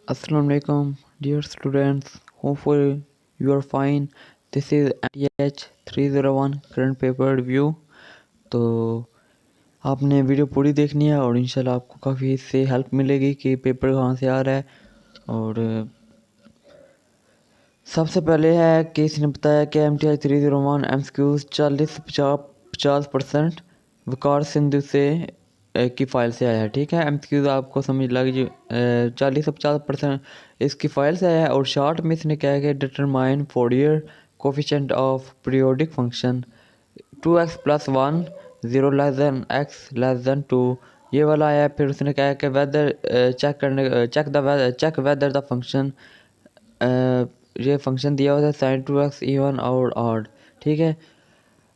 Assalamu alaikum, dear students. Hopefully you are fine. This is NTH 301 current paper review. तो आपने video पूरी देखनी है और इंशाल्लाह आपको काफ़ी इससे हेल्प मिलेगी कि पेपर कहाँ से आ रहा है। और सबसे पहले है कि इसने बताया कि MTH 301 MCQs 40-50% वकार सिंधु से की फ़ाइल से आया है। ठीक है, MCQs आपको समझ लग 40 से 50% इसकी फ़ाइल से आया है। और शॉर्ट में इसने क्या है कि determine Fourier coefficient of periodic function 2x + 1 0 less than x less than 2 ये वाला आया है। फिर उसने कहा है कि whether check whether the function ये फंक्शन दिया हुआ था sin 2x इवन और ऑड। ठीक है,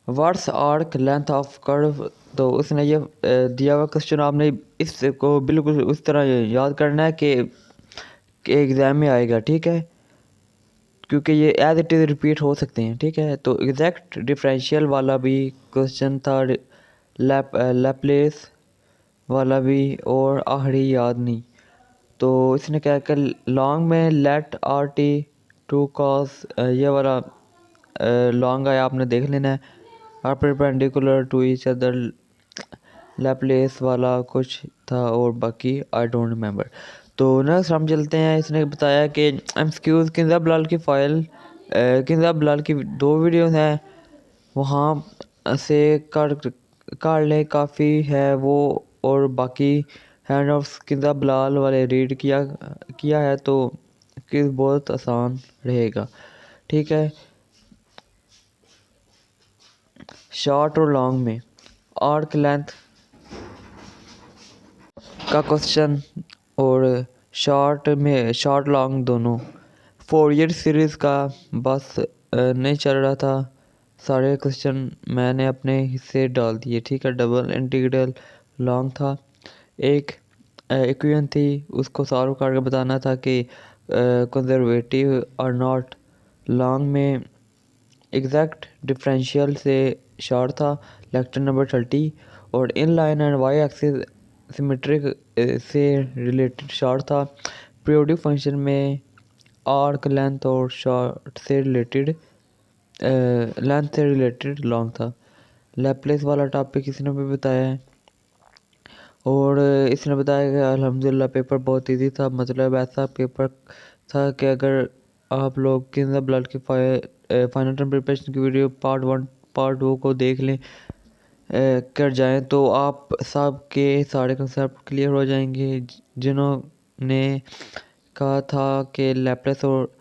what's arc length of curve. तो उसने ये दिया हुआ क्वेश्चन आपने इसको बिल्कुल उस तरह याद करना है कि एग्ज़ाम में आएगा। ठीक है, क्योंकि ये एज इट इज़ रिपीट हो सकते हैं। ठीक है, तो एग्जैक्ट डिफरेंशियल वाला भी क्वेश्चन था, लैप्लेस वाला भी, और आखिरी याद नहीं। तो इसने क्या कि लॉन्ग में let r t to cos ये वाला लॉन्ग आया, आपने देख लेना है। R perpendicular to each other Laplace वाला कुछ था, और बाकी आई डोंट रिमेंबर। तो नेक्स्ट हम चलते हैं। इसने बताया कि एमसीक्यूज किंजा बिलाल की फ़ाइल किंजा बिलाल की 2 वीडियोस हैं, वहाँ से कर ले काफ़ी है वो। और बाकी हैंड ऑफ किंजा बिलाल वाले रीड किया है तो किस बहुत आसान रहेगा। ठीक है, शॉर्ट और लॉन्ग में आर्क लेंथ का क्वेश्चन, और शॉर्ट लॉन्ग दोनों। फोरियर सीरीज़ का बस नहीं चल रहा था, सारे क्वेश्चन मैंने अपने हिस्से डाल दिए। ठीक है, डबल इंटीग्रल लॉन्ग था, एक इक्वेशन थी, उसको सॉल्व करके बताना था कि कंजर्वेटिव और नॉट। लॉन्ग में एग्जैक्ट डिफरेंशियल से शॉर्ट था, लेक्चर नंबर 30। और in line and y axis symmetric से रिलेटेड शॉर्ट था। पीरियोडिक फंक्शन में आर्क लेंथ और शॉर्ट से रिलेटेड लॉन्ग था। लैप्लेस वाला टॉपिक इसने भी बताया है। और इसने बताया कि अल्हम्दुलिल्लाह पेपर बहुत इजी था। मतलब ऐसा पेपर था कि अगर आप लोग किंजा ब्लड की फाइनल टर्म प्रिपरेशन की वीडियो पार्ट 1 पार्ट 2 को देख लें कर जाएं तो आप सब के सारे कंसेप्ट क्लियर हो जाएंगे। जिन्होंने कहा था कि लैप्लेस और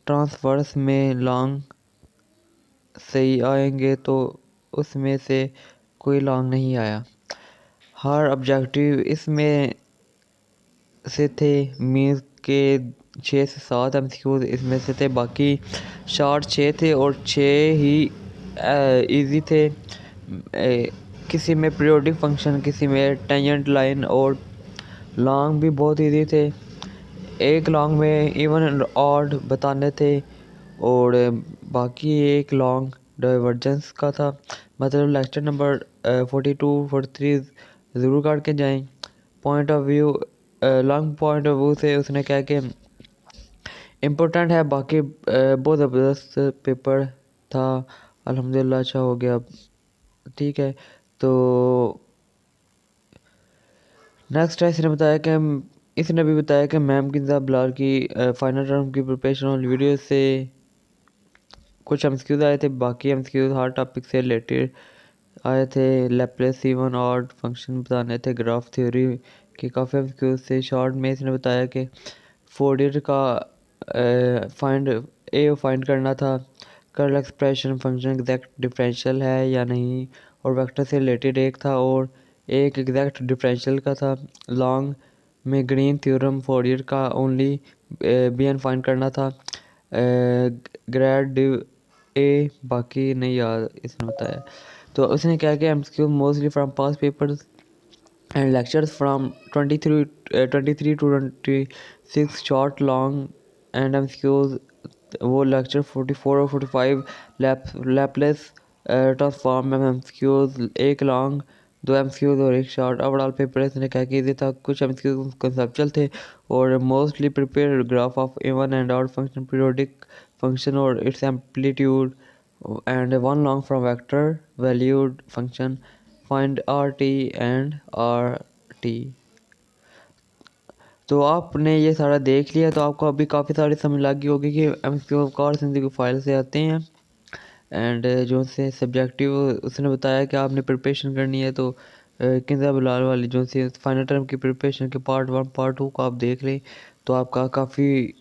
ट्रांसवर्स में लॉन्ग सही आएंगे, तो उसमें से कोई लॉन्ग नहीं आया। हर ऑब्जेक्टिव इसमें से थे, मीन्स के 6 से 7 एमसीक्यूज इसमें से थे। बाकी शॉर्ट 6 थे और 6 ही इजी थे। किसी में पीरियोडिक फंक्शन, किसी में टेंजेंट लाइन, और लॉन्ग भी बहुत इजी थे। एक लॉन्ग में इवन एंड ऑड बताने थे, और बाकी एक लॉन्ग डाइवर्जेंस का था। मतलब लेक्चर नंबर 42-43 ज़रूर करके जाएं। Point of view long point of view से उसने कहा कि इम्पोर्टेंट है। बाकी बहुत ज़बरदस्त पेपर था, अल्हम्दुलिल्लाह अच्छा हो गया। ठीक है, तो नेक्स्ट है इसने भी बताया कि मैम किंजा बिलाल की फाइनल टर्म की प्रिपरेशन वाली वीडियो से कुछ एमसीक्यूज आए थे। बाकी एमसीक्यूज हर टॉपिक से रिलेटेड आए थे। लैप्लेस इवन ऑड फंक्शन बताने थे, ग्राफ थ्योरी के काफ़ी एमसीक्यूज थे। शॉर्ट में इसने बताया कि फोरियर का फाइंड करना था, curl expression function exact differential है या नहीं, और वेक्टर से रिलेटेड एक था और एक एग्जैक्ट डिफरेंशियल का था। लॉन्ग में ग्रीन थ्योरम फोरियर का ओनली बी एन फाइंड करना था। ग्रेड ए बाकी नहीं याद इसने बताया। तो उसने क्या किया, MCQ mostly from pass papers and lectures from 23 to 26 short long and MCQs. वो लेक्चर 44 और 45 लैपलेस ट्रांसफॉर्म में एमसीक्यूज, एक लॉन्ग दो एमसीक्यूज और एक शॉर्ट। ओवरऑल पेपर इसने क्या किया था, कुछ एमसीक्यूज कंसेप्चुअल थे और mostly prepare graph of even and odd function, periodic function और its amplitude and one long from vector valued function, find R T and R T. तो आपने ये सारा देख लिया तो आपको अभी काफ़ी सारी समझ लग गई होगी कि एमसीक्यू कौन सी फाइल से आते हैं। एंड जो से सब्जेक्टिव उसने बताया कि आपने प्रिपरेशन करनी है तो किंजा बिलाल वाली जो सी फाइनल टर्म की प्रिपरेशन के पार्ट 1 पार्ट 2 को आप देख लें तो आपका काफ़ी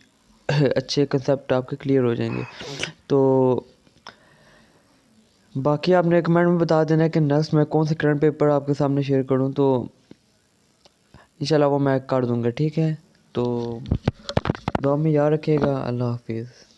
अच्छे कंसेप्ट आपके क्लियर हो जाएंगे। तो बाकी आपने कमेंट में बता देना है कि नेक्स्ट मैं कौन से करंट पेपर आपके सामने शेयर करूं, तो इंशाल्लाह वो मैं कर दूंगा, ठीक है। तो दुआ में याद रखिएगा। अल्लाह हाफिज़।